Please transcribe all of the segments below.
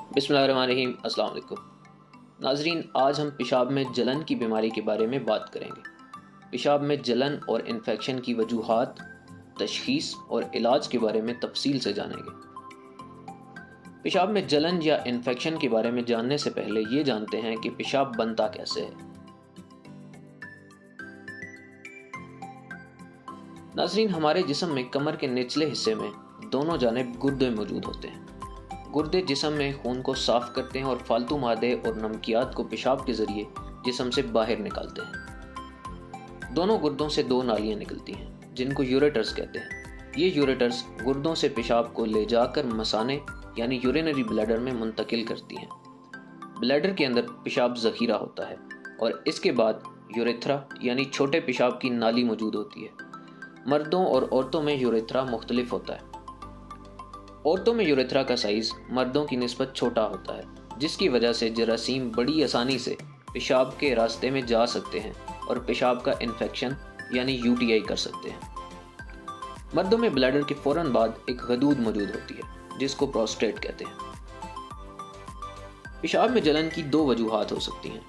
बिस्मिल्लाहिर्रहमानिर्रहीम। अस्सलाम वालेकुम नाजरीन, आज हम पेशाब में जलन की बीमारी के बारे में बात करेंगे। पेशाब में जलन और इन्फेक्शन की वजूहात, तशखीस और इलाज के बारे में तफसील से जानेंगे। पेशाब में जलन या इन्फेक्शन के बारे में जानने से पहले ये जानते हैं कि पेशाब बनता कैसे है। नाजरीन, हमारे जिस्म में कमर के निचले हिस्से में दोनों जानिब गुर्दे मौजूद होते हैं। गुर्दे जिस्म में खून को साफ करते हैं और फालतू मादे और नमकियात को पेशाब के जरिए जिस्म से बाहर निकालते हैं। दोनों गुर्दों से दो नालियां निकलती हैं जिनको यूरेटर्स कहते हैं। ये यूरेटर्स गुर्दों से पेशाब को ले जाकर मसाने यानी यूरिनरी ब्लैडर में मुंतकिल करती हैं। ब्लैडर के अंदर पेशाब ज़ख़ीरा होता है और इसके बाद यूरेथ्रा यानी छोटे पेशाब की नाली मौजूद होती है। मर्दों और औरतों में यूरेथ्रा मुख्तलिफ होता है। औरतों में यूरेथ्रा का साइज़ मर्दों की निस्बत छोटा होता है, जिसकी वजह से जरासीम बड़ी आसानी से पेशाब के रास्ते में जा सकते हैं और पेशाब का इन्फेक्शन यानी यूटीआई कर सकते हैं। मर्दों में ब्लैडर के फ़ौरन बाद एक गदूद मौजूद होती है जिसको प्रोस्टेट कहते हैं। पेशाब में जलन की दो वजूहात हो सकती हैं।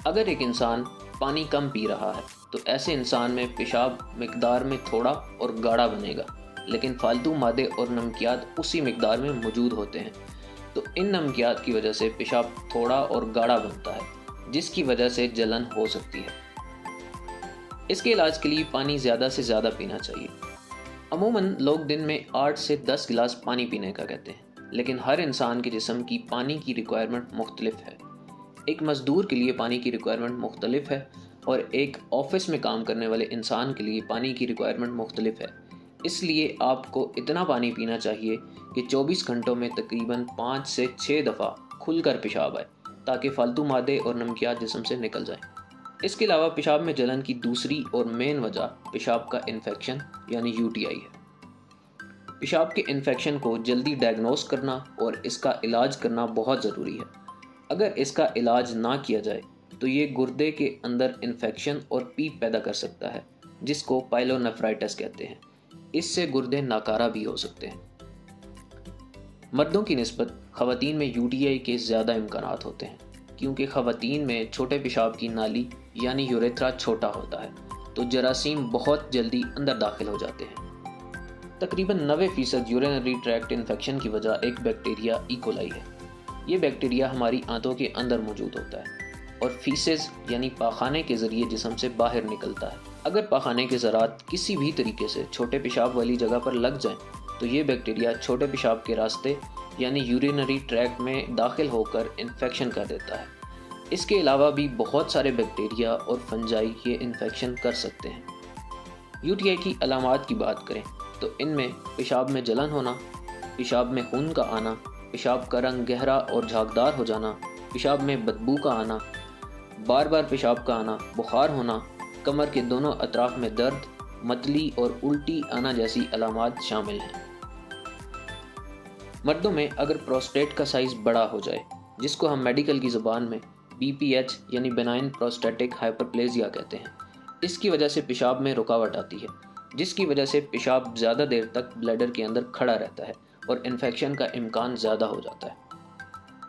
अगर एक इंसान पानी कम पी रहा है तो ऐसे इंसान में पेशाब मिकदार में थोड़ा और गाढ़ा बनेगा, लेकिन फालतू मादे और नमकियात उसी मिकदार में मौजूद होते हैं, तो इन नमकियात की वजह से पेशाब थोड़ा और गाढ़ा बनता है, जिसकी वजह से जलन हो सकती है। इसके इलाज के लिए पानी ज़्यादा से ज़्यादा पीना चाहिए। अमूमन लोग दिन में 8 से 10 गिलास पानी पीने का कहते हैं, लेकिन हर इंसान के जिस्म की पानी की रिक्वायरमेंट मुख्तलिफ है। एक मज़दूर के लिए पानी की रिक्वायरमेंट मुख्तलिफ है और एक ऑफिस में काम करने वाले इंसान के लिए पानी की रिक्वायरमेंट मुख्तलिफ है। इसलिए आपको इतना पानी पीना चाहिए कि 24 घंटों में तकरीबन 5 से 6 दफ़ा खुलकर पेशाब आए, ताकि फालतू मादे और नमकियात जिस्म से निकल जाएं। इसके अलावा पेशाब में जलन की दूसरी और मेन वजह पेशाब का इन्फेक्शन यानी यूटीआई है। पेशाब के इन्फेक्शन को जल्दी डायग्नोस करना और इसका इलाज करना बहुत ज़रूरी है। अगर इसका इलाज ना किया जाए तो ये गुर्दे के अंदर इन्फेक्शन और पीप पैदा कर सकता है, जिसको पाइलोनेफ्राइटिस कहते हैं। इससे गुर्दे नाकारा भी हो सकते हैं। मर्दों की निस्बत ख़वातीन में यूटीआई के ज़्यादा इम्कानात होते हैं, क्योंकि ख़वातीन में छोटे पेशाब की नाली यानी यूरेथ्रा छोटा होता है, तो जरासीम बहुत जल्दी अंदर दाखिल हो जाते हैं। तकरीबन 90% यूरिनरी ट्रैक्ट इन्फेक्शन की वजह एक बैक्टीरिया इकोलाई है। ये बैक्टीरिया हमारी आंतों के अंदर मौजूद होता है और फीसेस यानी पाखाने के ज़रिए जिस्म से बाहर निकलता है। अगर पाखाने के ज़रात किसी भी तरीके से छोटे पेशाब वाली जगह पर लग जाएं, तो ये बैक्टीरिया छोटे पेशाब के रास्ते यानी यूरिनरी ट्रैक्ट में दाखिल होकर इन्फेक्शन कर देता है। इसके अलावा भी बहुत सारे बैक्टीरिया और फंजाई ये इन्फेक्शन कर सकते हैं। यूटीआई की अलामात की बात करें तो इनमें पेशाब में जलन होना, पेशाब में खून का आना, पेशाब का रंग गहरा और झागदार हो जाना, पेशाब में बदबू का आना, बार बार पेशाब का आना, बुखार होना, कमर के दोनों अतराफ में दर्द, मतली और उल्टी आना जैसी अलामात शामिल हैं। मर्दों में अगर प्रोस्टेट का साइज़ बड़ा हो जाए, जिसको हम मेडिकल की ज़ुबान में BPH यानी बेनाइन प्रोस्टेटिक हाइपरप्लेजिया कहते हैं, इसकी वजह से पेशाब में रुकावट आती है, जिसकी वजह से पेशाब ज़्यादा देर तक ब्लैडर के अंदर खड़ा रहता है और इन्फेक्शन का इम्कान ज़्यादा हो जाता है।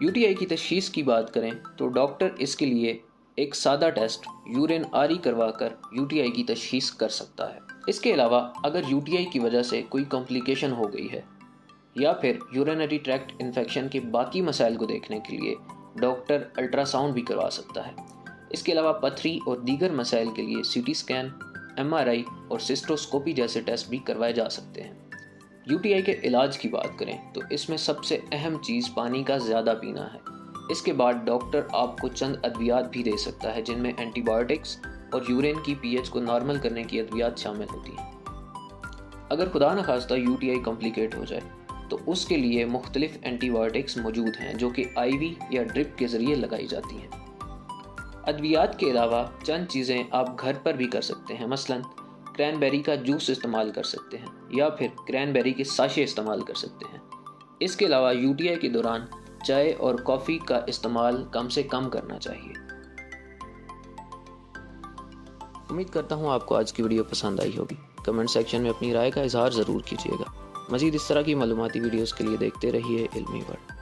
यूटीआई की तशख़ीस की बात करें तो डॉक्टर इसके लिए एक सादा टेस्ट यूरिन आरी करवाकर यूटीआई की तशख़ीस कर सकता है। इसके अलावा अगर यूटीआई की वजह से कोई कॉम्प्लिकेशन हो गई है या फिर यूरिनरी ट्रैक्ट इन्फेक्शन के बाकी मसाइल को देखने के लिए डॉक्टर अल्ट्रासाउंड भी करवा सकता है। इसके अलावा पथरी और दीगर मसाइल के लिए CT स्कैन, MRI और सिस्टोस्कोपी जैसे टेस्ट भी करवाए जा सकते हैं। यूटीआई के इलाज की बात करें तो इसमें सबसे अहम चीज़ पानी का ज़्यादा पीना है। इसके बाद डॉक्टर आपको चंद अद्वियात भी दे सकता है, जिनमें एंटीबायोटिक्स और यूरिन की pH को नॉर्मल करने की अद्वियात शामिल होती हैं। अगर खुदा न खास्ता यूटीआई कॉम्प्लिकेट हो जाए तो उसके लिए मुख्तलिफ एंटीबायोटिक्स मौजूद हैं, जो कि IV या ड्रिप के ज़रिए लगाई जाती हैं। अद्वियात के अलावा चंद चीज़ें आप घर पर भी कर सकते हैं। मसलन क्रैनबेरी का जूस इस्तेमाल कर सकते हैं या फिर क्रैनबेरी के साशे इस्तेमाल कर सकते हैं। इसके अलावा यूटीआई के दौरान चाय और कॉफ़ी का इस्तेमाल कम से कम करना चाहिए। उम्मीद करता हूँ आपको आज की वीडियो पसंद आई होगी। कमेंट सेक्शन में अपनी राय का इजहार ज़रूर कीजिएगा। मज़ीद इस तरह की मालूमाती वीडियोज़ के लिए देखते रहिए इल्मी वर्ल्ड।